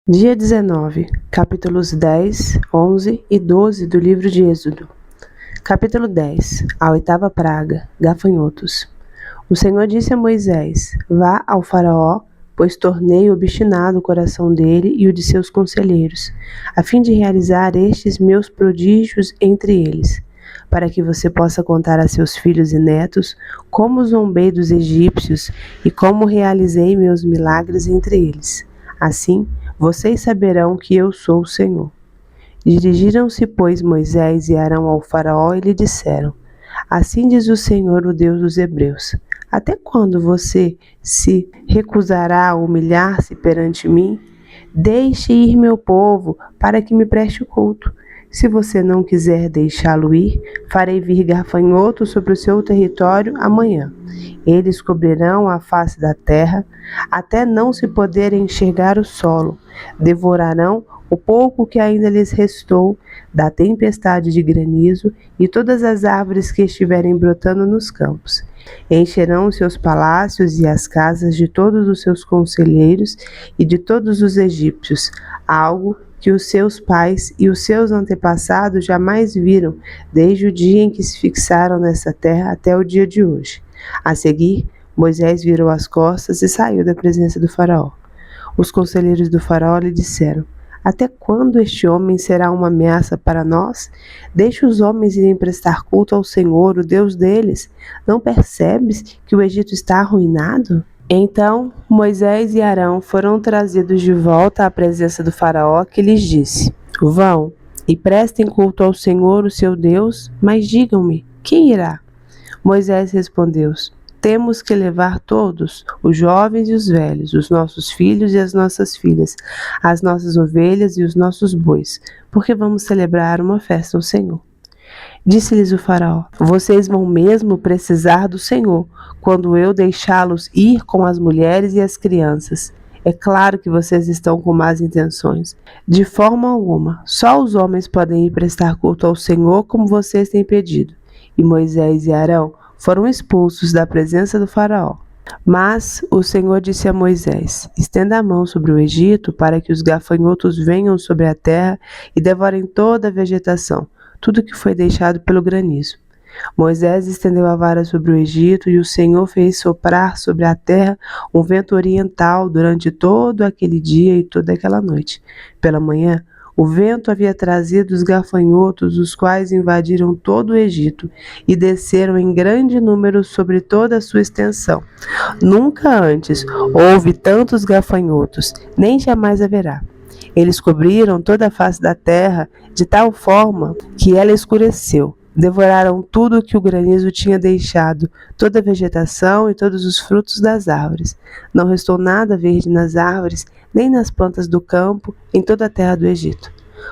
Dia 19, capítulos 10, 11 e 12 do livro de Êxodo. Capítulo 10. A oitava praga, gafanhotos. O Senhor disse a Moisés: Vá ao faraó, pois tornei obstinado o coração dele e o de seus conselheiros, a fim de realizar estes meus prodígios entre eles, para que você possa contar a seus filhos e netos como zombei dos egípcios e como realizei meus milagres entre eles. Assim, vocês saberão que eu sou o Senhor. Dirigiram-se, pois, Moisés e Arão ao faraó e lhe disseram: Assim diz o Senhor, o Deus dos hebreus: Até quando você se recusará a humilhar-se perante mim? Deixe ir meu povo, para que me preste culto. Se você não quiser deixá-lo ir, farei vir gafanhotos sobre o seu território amanhã. Eles cobrirão a face da terra, até não se poder enxergar o solo. Devorarão o pouco que ainda lhes restou da tempestade de granizo e todas as árvores que estiverem brotando nos campos. Encherão seus palácios e as casas de todos os seus conselheiros e de todos os egípcios, algo que os seus pais e os seus antepassados jamais viram, desde o dia em que se fixaram nessa terra até o dia de hoje. A seguir, Moisés virou as costas e saiu da presença do faraó. Os conselheiros do faraó lhe disseram: Até quando este homem será uma ameaça para nós? Deixe os homens irem prestar culto ao Senhor, o Deus deles. Não percebes que o Egito está arruinado? Então Moisés e Arão foram trazidos de volta à presença do faraó, que lhes disse: Vão e prestem culto ao Senhor, o seu Deus, mas digam-me, quem irá? Moisés respondeu: Temos que levar todos, os jovens e os velhos, os nossos filhos e as nossas filhas, as nossas ovelhas e os nossos bois, porque vamos celebrar uma festa ao Senhor. Disse-lhes o faraó: Vocês vão mesmo precisar do Senhor, quando eu deixá-los ir com as mulheres e as crianças. É claro que vocês estão com más intenções. De forma alguma, só os homens podem ir prestar culto ao Senhor, como vocês têm pedido. E Moisés e Arão foram expulsos da presença do faraó. Mas o Senhor disse a Moisés: Estenda a mão sobre o Egito, para que os gafanhotos venham sobre a terra e devorem toda a vegetação, tudo que foi deixado pelo granizo. Moisés estendeu a vara sobre o Egito, e o Senhor fez soprar sobre a terra um vento oriental durante todo aquele dia e toda aquela noite. Pela manhã, o vento havia trazido os gafanhotos, os quais invadiram todo o Egito e desceram em grande número sobre toda a sua extensão. Nunca antes houve tantos gafanhotos, nem jamais haverá. Eles cobriram toda a face da terra de tal forma que ela escureceu. Devoraram tudo o que o granizo tinha deixado, toda a vegetação e todos os frutos das árvores. Não restou nada verde nas árvores, nem nas plantas do campo, em toda a terra do Egito.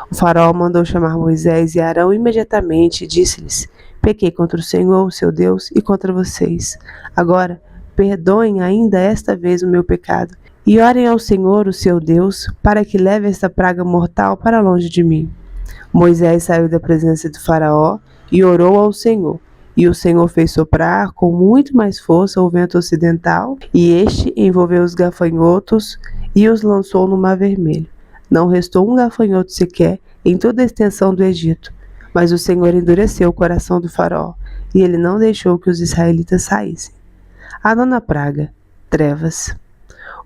O faraó mandou chamar Moisés e Arão imediatamente e disse-lhes: Pequei contra o Senhor, o seu Deus, e contra vocês. Agora, perdoem ainda esta vez o meu pecado, e orem ao Senhor, o seu Deus, para que leve esta praga mortal para longe de mim. Moisés saiu da presença do faraó e orou ao Senhor. E o Senhor fez soprar com muito mais força o vento ocidental, e este envolveu os gafanhotos e os lançou no Mar Vermelho. Não restou um gafanhoto sequer em toda a extensão do Egito. Mas o Senhor endureceu o coração do faraó, e ele não deixou que os israelitas saíssem. A nona praga, trevas.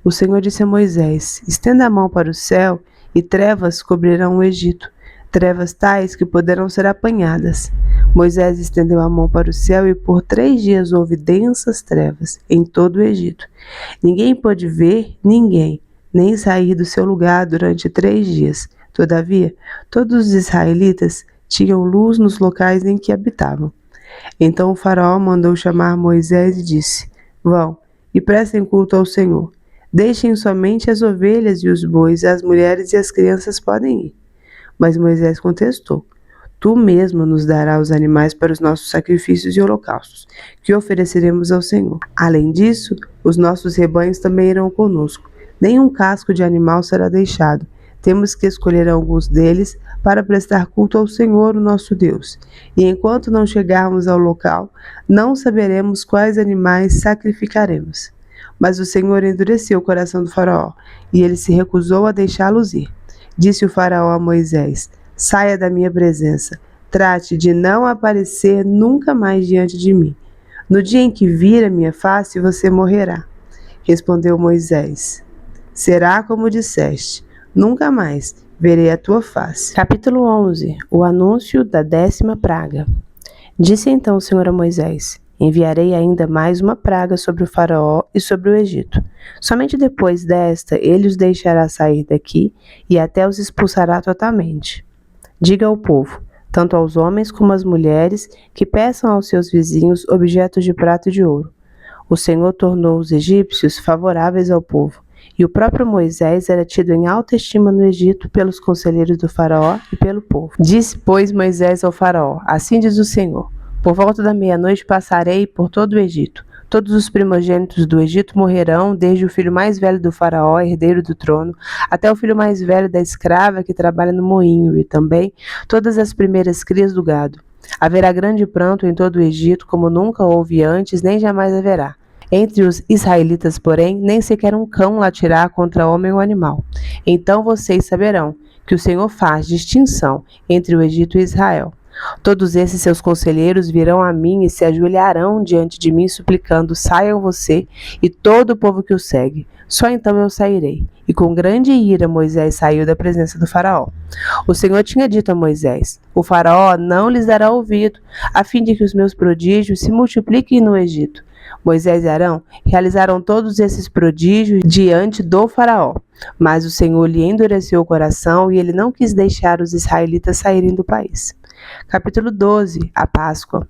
O Senhor disse a Moisés: Estenda a mão para o céu, e trevas cobrirão o Egito, trevas tais que poderão ser apanhadas. Moisés estendeu a mão para o céu, e por 3 dias houve densas trevas em todo o Egito. Ninguém pôde ver ninguém, nem sair do seu lugar durante 3 dias. Todavia, todos os israelitas tinham luz nos locais em que habitavam. Então o faraó mandou chamar Moisés e disse: Vão e prestem culto ao Senhor. Deixem somente as ovelhas e os bois, as mulheres e as crianças podem ir. Mas Moisés contestou: Tu mesmo nos darás os animais para os nossos sacrifícios e holocaustos, que ofereceremos ao Senhor. Além disso, os nossos rebanhos também irão conosco. Nenhum casco de animal será deixado. Temos que escolher alguns deles para prestar culto ao Senhor, o nosso Deus. E enquanto não chegarmos ao local, não saberemos quais animais sacrificaremos. Mas o Senhor endureceu o coração do faraó, e ele se recusou a deixá-los ir. Disse o faraó a Moisés: saia da minha presença, trate de não aparecer nunca mais diante de mim. No dia em que vir a minha face, você morrerá. Respondeu Moisés: será como disseste, nunca mais verei a tua face. Capítulo 11. O anúncio da 10ª praga. Disse então o Senhor a Moisés: enviarei ainda mais uma praga sobre o faraó e sobre o Egito. Somente depois desta ele os deixará sair daqui e até os expulsará totalmente. Diga ao povo, tanto aos homens como às mulheres, que peçam aos seus vizinhos objetos de prata e de ouro. O Senhor tornou os egípcios favoráveis ao povo, e o próprio Moisés era tido em alta estima no Egito pelos conselheiros do faraó e pelo povo. Disse, pois, Moisés ao faraó: assim diz o Senhor: por volta da meia-noite passarei por todo o Egito. Todos os primogênitos do Egito morrerão, desde o filho mais velho do faraó, herdeiro do trono, até o filho mais velho da escrava que trabalha no moinho, e também todas as primeiras crias do gado. Haverá grande pranto em todo o Egito, como nunca houve antes, nem jamais haverá. Entre os israelitas, porém, nem sequer um cão latirá contra homem ou animal. Então vocês saberão que o Senhor faz distinção entre o Egito e Israel. Todos esses seus conselheiros virão a mim e se ajoelharão diante de mim, suplicando: saiam você e todo o povo que o segue. Só então eu sairei. E com grande ira Moisés saiu da presença do faraó. O Senhor tinha dito a Moisés: o faraó não lhes dará ouvido, a fim de que os meus prodígios se multipliquem no Egito. Moisés e Arão realizaram todos esses prodígios diante do faraó. Mas o Senhor lhe endureceu o coração e ele não quis deixar os israelitas saírem do país. Capítulo 12. A Páscoa.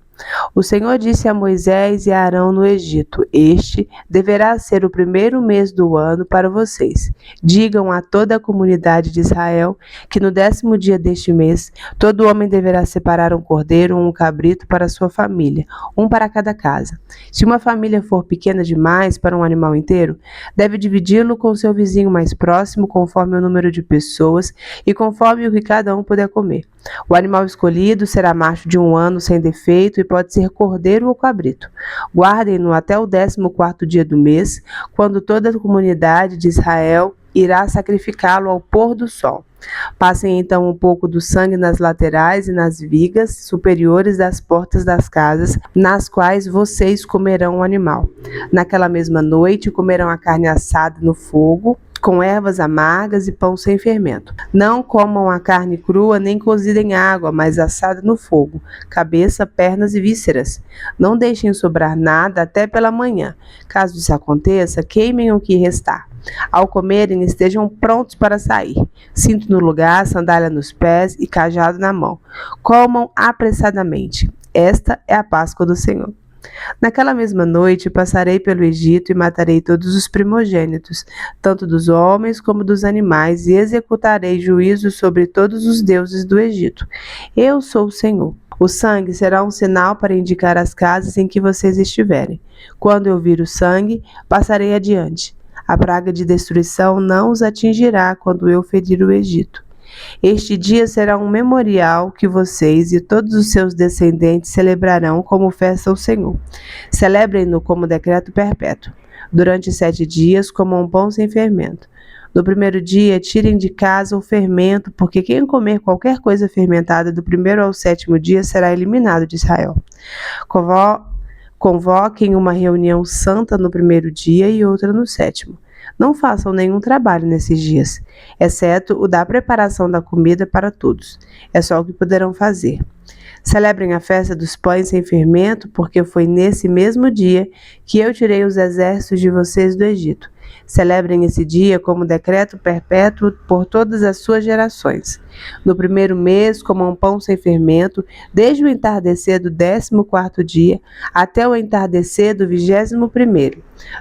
O Senhor disse a Moisés e a Arão no Egito: este deverá ser o primeiro mês do ano para vocês. Digam a toda a comunidade de Israel que no 10º dia deste mês, todo homem deverá separar um cordeiro ou um cabrito para sua família, um para cada casa. Se uma família for pequena demais para um animal inteiro, deve dividi-lo com seu vizinho mais próximo, conforme o número de pessoas e conforme o que cada um puder comer. O animal escolhido será macho de 1 ano sem defeito e pode ser cordeiro ou cabrito. Guardem-no até o 14º dia do mês, quando toda a comunidade de Israel irá sacrificá-lo ao pôr do sol. Passem então um pouco do sangue nas laterais e nas vigas superiores das portas das casas, nas quais vocês comerão o animal. Naquela mesma noite comerão a carne assada no fogo, com ervas amargas e pão sem fermento. Não comam a carne crua nem cozida em água, mas assada no fogo, cabeça, pernas e vísceras. Não deixem sobrar nada até pela manhã. Caso isso aconteça, queimem o que restar. Ao comerem, estejam prontos para sair. Cinto no lugar, sandália nos pés e cajado na mão. Comam apressadamente. Esta é a Páscoa do Senhor. Naquela mesma noite passarei pelo Egito e matarei todos os primogênitos, tanto dos homens como dos animais, e executarei juízo sobre todos os deuses do Egito. Eu sou o Senhor. O sangue será um sinal para indicar as casas em que vocês estiverem. Quando eu vir o sangue, passarei adiante. A praga de destruição não os atingirá quando eu ferir o Egito. Este dia será um memorial que vocês e todos os seus descendentes celebrarão como festa ao Senhor. Celebrem-no como decreto perpétuo. Durante 7 dias comam pão sem fermento. No primeiro dia tirem de casa o fermento, porque quem comer qualquer coisa fermentada do 1º ao 7º dia será eliminado de Israel. Convoquem uma reunião santa no 1º dia e outra no 7º. Não façam nenhum trabalho nesses dias, exceto o da preparação da comida para todos. É só o que poderão fazer. Celebrem a festa dos pães sem fermento, porque foi nesse mesmo dia que eu tirei os exércitos de vocês do Egito. Celebrem esse dia como decreto perpétuo por todas as suas gerações. No 1º mês, comam pão sem fermento, desde o entardecer do 14º dia até o entardecer do 21º.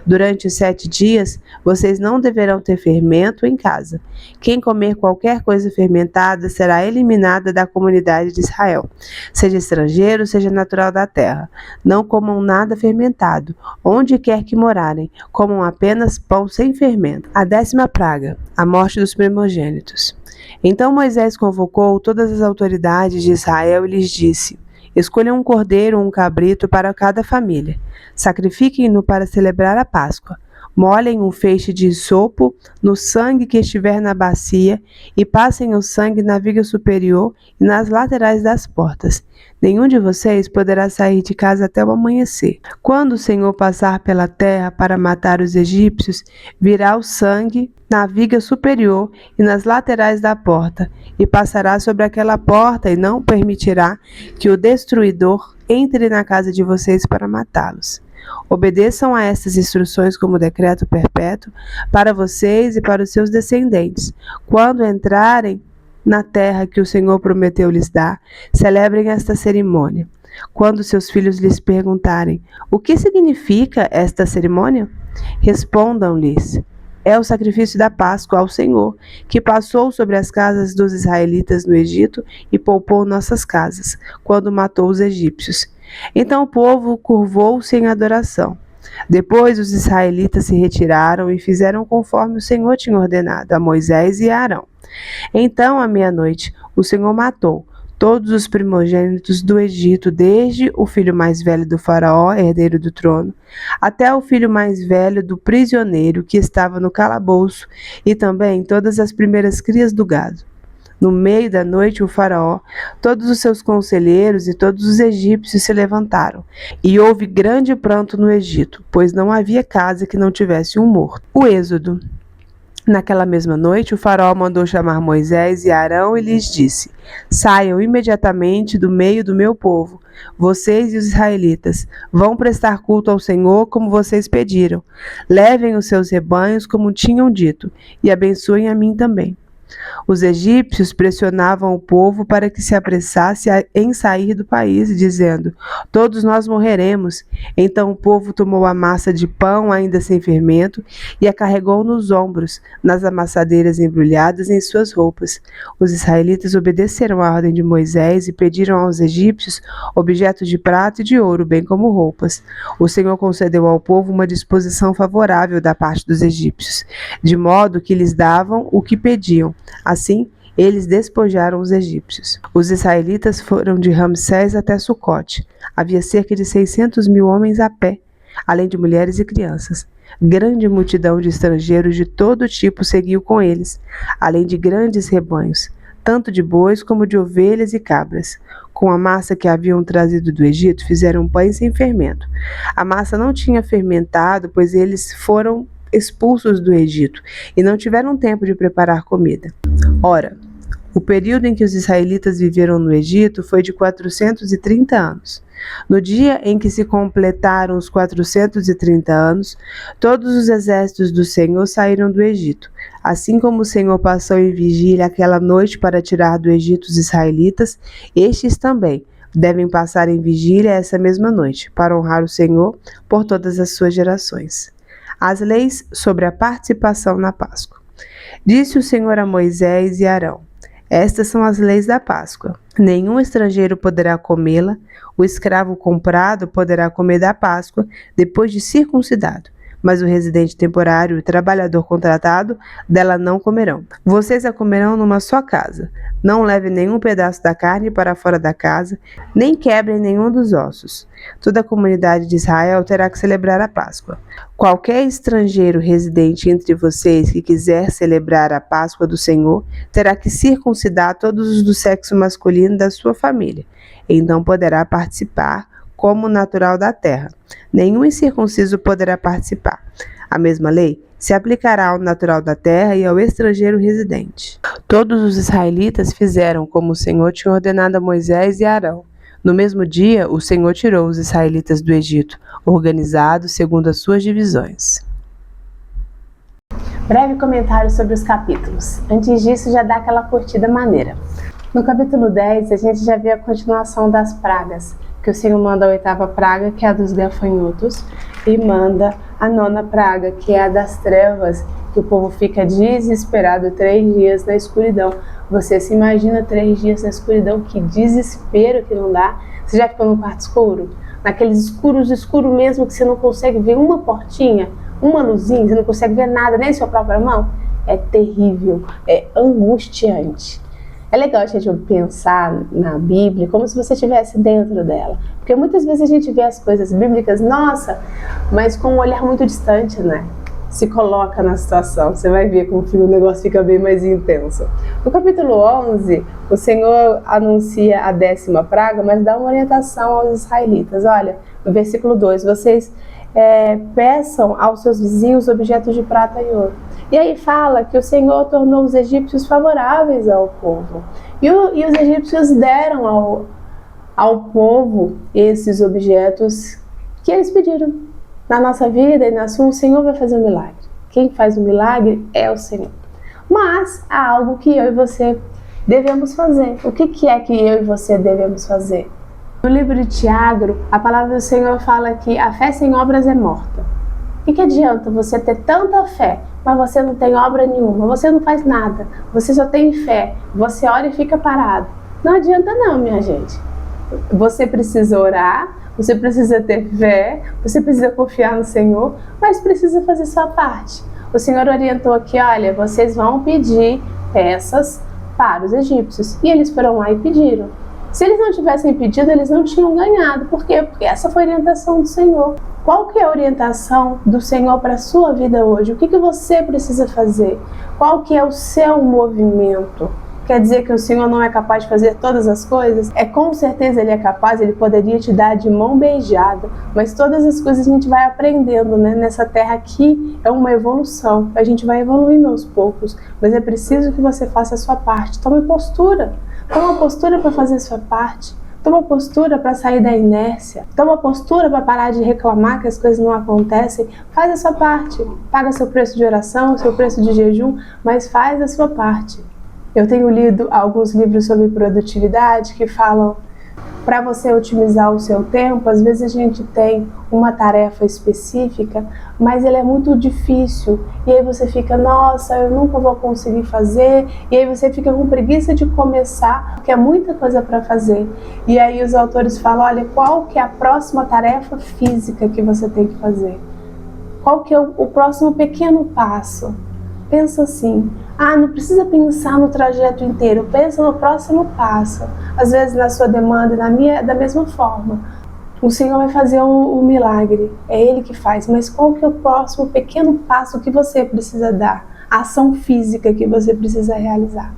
Durante os 7 dias, vocês não deverão ter fermento em casa. Quem comer qualquer coisa fermentada será eliminada da comunidade de Israel, seja estrangeiro, seja natural da terra. Não comam nada fermentado, onde quer que morarem, comam apenas pão sem fermento. A 10ª praga, a morte dos primogênitos. Então Moisés convocou todas as autoridades de Israel e lhes disse: escolham um cordeiro ou um cabrito para cada família. Sacrifiquem-no para celebrar a Páscoa. Molhem um feixe de isopo no sangue que estiver na bacia e passem o sangue na viga superior e nas laterais das portas. Nenhum de vocês poderá sair de casa até o amanhecer. Quando o Senhor passar pela terra para matar os egípcios, virá o sangue na viga superior e nas laterais da porta, e passará sobre aquela porta e não permitirá que o destruidor entre na casa de vocês para matá-los. Obedeçam a estas instruções como decreto perpétuo para vocês e para os seus descendentes. Quando entrarem na terra que o Senhor prometeu lhes dar, celebrem esta cerimônia. Quando seus filhos lhes perguntarem: o que significa esta cerimônia? Respondam-lhes: é o sacrifício da Páscoa ao Senhor, que passou sobre as casas dos israelitas no Egito e poupou nossas casas, quando matou os egípcios. Então o povo curvou-se em adoração. Depois os israelitas se retiraram e fizeram conforme o Senhor tinha ordenado a Moisés e a Arão. Então, à meia-noite, o Senhor matou todos os primogênitos do Egito, desde o filho mais velho do faraó, herdeiro do trono, até o filho mais velho do prisioneiro que estava no calabouço, e também todas as primeiras crias do gado. No meio da noite, o faraó, todos os seus conselheiros e todos os egípcios se levantaram, e houve grande pranto no Egito, pois não havia casa que não tivesse um morto. O Êxodo. Naquela mesma noite, o faraó mandou chamar Moisés e Arão e lhes disse: saiam imediatamente do meio do meu povo. Vocês e os israelitas vão prestar culto ao Senhor como vocês pediram. Levem os seus rebanhos como tinham dito e abençoem a mim também. Os egípcios pressionavam o povo para que se apressasse em sair do país, dizendo: todos nós morreremos. Então o povo tomou a massa de pão ainda sem fermento e a carregou nos ombros, nas amassadeiras embrulhadas em suas roupas. Os israelitas obedeceram à ordem de Moisés e pediram aos egípcios objetos de prata e de ouro, bem como roupas. O Senhor concedeu ao povo uma disposição favorável da parte dos egípcios, de modo que lhes davam o que pediam. Assim, eles despojaram os egípcios. Os israelitas foram de Ramsés até Sucote. Havia cerca de 600.000 homens a pé, além de mulheres e crianças. Grande multidão de estrangeiros de todo tipo seguiu com eles, além de grandes rebanhos, tanto de bois como de ovelhas e cabras. Com a massa que haviam trazido do Egito, fizeram pães sem fermento. A massa não tinha fermentado, pois eles foram expulsos do Egito e não tiveram tempo de preparar comida. Ora, o período em que os israelitas viveram no Egito foi de 430 anos. No dia em que se completaram os 430 anos, todos os exércitos do Senhor saíram do Egito. Assim como o Senhor passou em vigília aquela noite para tirar do Egito os israelitas, estes também devem passar em vigília essa mesma noite, para honrar o Senhor por todas as suas gerações. As leis sobre a participação na Páscoa. Disse o Senhor a Moisés e Arão: estas são as leis da Páscoa. Nenhum estrangeiro poderá comê-la, o escravo comprado poderá comer da Páscoa depois de circuncidado, mas o residente temporário e o trabalhador contratado dela não comerão. Vocês a comerão numa só casa. Não leve nenhum pedaço da carne para fora da casa, nem quebrem nenhum dos ossos. Toda a comunidade de Israel terá que celebrar a Páscoa. Qualquer estrangeiro residente entre vocês que quiser celebrar a Páscoa do Senhor, terá que circuncidar todos os do sexo masculino da sua família. Então poderá participar como natural da terra. Nenhum incircunciso poderá participar. A mesma lei se aplicará ao natural da terra e ao estrangeiro residente. Todos os israelitas fizeram como o Senhor tinha ordenado a Moisés e a Arão. No mesmo dia, o Senhor tirou os israelitas do Egito, organizados segundo as suas divisões. Breve comentário sobre os capítulos. Antes disso, já dá aquela curtida maneira. No capítulo 10, a gente já vê a continuação das pragas, que o Senhor manda a 8ª praga, que é a dos gafanhotos, e manda a 9ª praga, que é a das trevas, que o povo fica desesperado 3 dias na escuridão. Você se imagina 3 dias na escuridão, que desespero que não dá. Você já ficou num quarto escuro? Naqueles escuro mesmo, que você não consegue ver uma portinha, uma luzinha, você não consegue ver nada, nem sua própria mão? É terrível, é angustiante. É legal a gente pensar na Bíblia como se você estivesse dentro dela. Porque muitas vezes a gente vê as coisas bíblicas, nossa, mas com um olhar muito distante, né? se coloca na situação. Você vai ver como o negócio fica bem mais intenso. No capítulo 11, o Senhor anuncia a 10ª praga, mas dá uma orientação aos israelitas. Olha, no versículo 2, vocês peçam aos seus vizinhos objetos de prata e ouro. E aí fala que o Senhor tornou os egípcios favoráveis ao povo. E os egípcios deram ao povo esses objetos que eles pediram. Na nossa vida e na sua, o Senhor vai fazer um milagre. Quem faz o milagre é o Senhor. Mas há algo que eu e você devemos fazer. O que é que eu e você devemos fazer? No livro de Tiago, a palavra do Senhor fala que a fé sem obras é morta. O que adianta você ter tanta fé, mas você não tem obra nenhuma, você não faz nada, você só tem fé, você ora e fica parado? Não adianta não, minha gente. Você precisa orar, você precisa ter fé, você precisa confiar no Senhor, mas precisa fazer sua parte. O Senhor orientou aqui, olha, vocês vão pedir peças para os egípcios. E eles foram lá e pediram. Se eles não tivessem pedido, eles não tinham ganhado. Por quê? Porque essa foi a orientação do Senhor. Qual que é a orientação do Senhor para a sua vida hoje? O que você precisa fazer? Qual que é o seu movimento? Quer dizer que o Senhor não é capaz de fazer todas as coisas? Com certeza Ele é capaz, Ele poderia te dar de mão beijada, mas todas as coisas a gente vai aprendendo, né? Nessa terra aqui é uma evolução, a gente vai evoluindo aos poucos, mas é preciso que você faça a sua parte. Tome postura para fazer a sua parte. Toma postura para sair da inércia. Toma postura para parar de reclamar que as coisas não acontecem. Faz a sua parte. Paga seu preço de oração, seu preço de jejum, mas faz a sua parte. Eu tenho lido alguns livros sobre produtividade que falam para você otimizar o seu tempo. Às vezes a gente tem uma tarefa específica, mas ela é muito difícil. E aí você fica, nossa, eu nunca vou conseguir fazer. E aí você fica com preguiça de começar, porque é muita coisa para fazer. E aí os autores falam, olha, qual que é a próxima tarefa física que você tem que fazer? Qual que é o próximo pequeno passo? Pensa assim, não precisa pensar no trajeto inteiro, pensa no próximo passo. Às vezes na sua demanda, na minha, da mesma forma. O Senhor vai fazer o milagre, é Ele que faz, mas qual que é o próximo pequeno passo que você precisa dar? A ação física que você precisa realizar.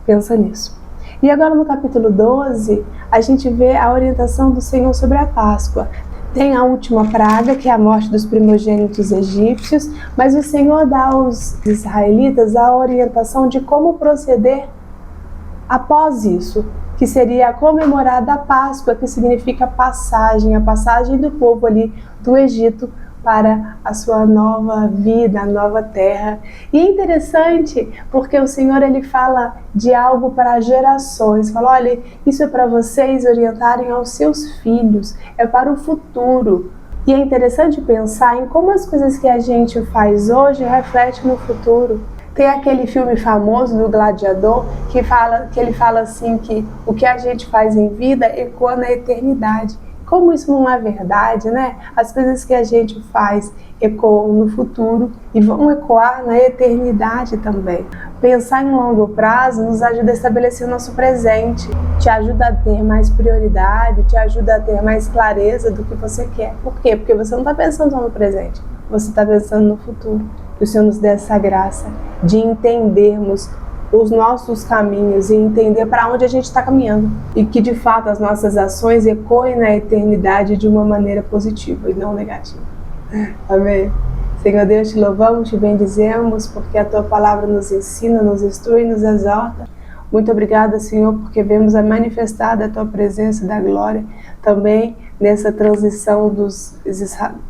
Pensa nisso. E agora no capítulo 12, a gente vê a orientação do Senhor sobre a Páscoa. Tem a última praga, que é a morte dos primogênitos egípcios, mas o Senhor dá aos israelitas a orientação de como proceder após isso, que seria a comemorada a Páscoa, que significa a passagem do povo ali do Egito para a sua nova vida, a nova terra. E é interessante porque o Senhor ele fala de algo para gerações. Fala, olha, isso é para vocês orientarem aos seus filhos, é para o futuro. E é interessante pensar em como as coisas que a gente faz hoje refletem no futuro. Tem aquele filme famoso do Gladiador que ele fala assim que o que a gente faz em vida ecoa na eternidade. Como isso não é verdade, né? As coisas que a gente faz ecoam no futuro e vão ecoar na eternidade também. Pensar em longo prazo nos ajuda a estabelecer o nosso presente, te ajuda a ter mais prioridade, te ajuda a ter mais clareza do que você quer. Por quê? Porque você não está pensando só no presente, você está pensando no futuro. Que o Senhor nos dê essa graça de entendermos os nossos caminhos e entender para onde a gente está caminhando e que de fato as nossas ações ecoem na eternidade de uma maneira positiva e não negativa. Amém? Senhor Deus, te louvamos, te bendizemos porque a Tua palavra nos ensina, nos instrui e nos exorta. Muito obrigada, Senhor, porque vemos a manifestada a Tua presença da glória também nessa transição dos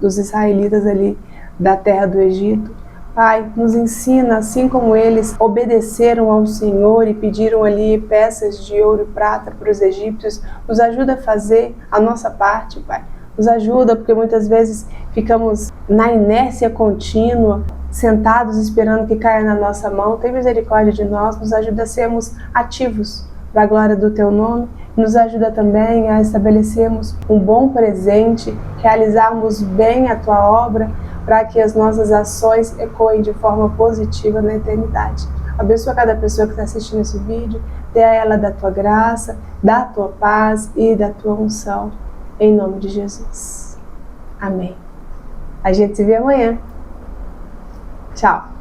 israelitas ali da terra do Egito. Pai, nos ensina, assim como eles obedeceram ao Senhor e pediram ali peças de ouro e prata para os egípcios, nos ajuda a fazer a nossa parte, Pai. Nos ajuda, porque muitas vezes ficamos na inércia contínua, sentados esperando que caia na nossa mão. Tem misericórdia de nós, nos ajuda a sermos ativos para a glória do Teu nome. Nos ajuda também a estabelecermos um bom presente, realizarmos bem a Tua obra, para que as nossas ações ecoem de forma positiva na eternidade. Abençoa cada pessoa que está assistindo esse vídeo, dê a ela da Tua graça, da Tua paz e da Tua unção, em nome de Jesus. Amém. A gente se vê amanhã. Tchau!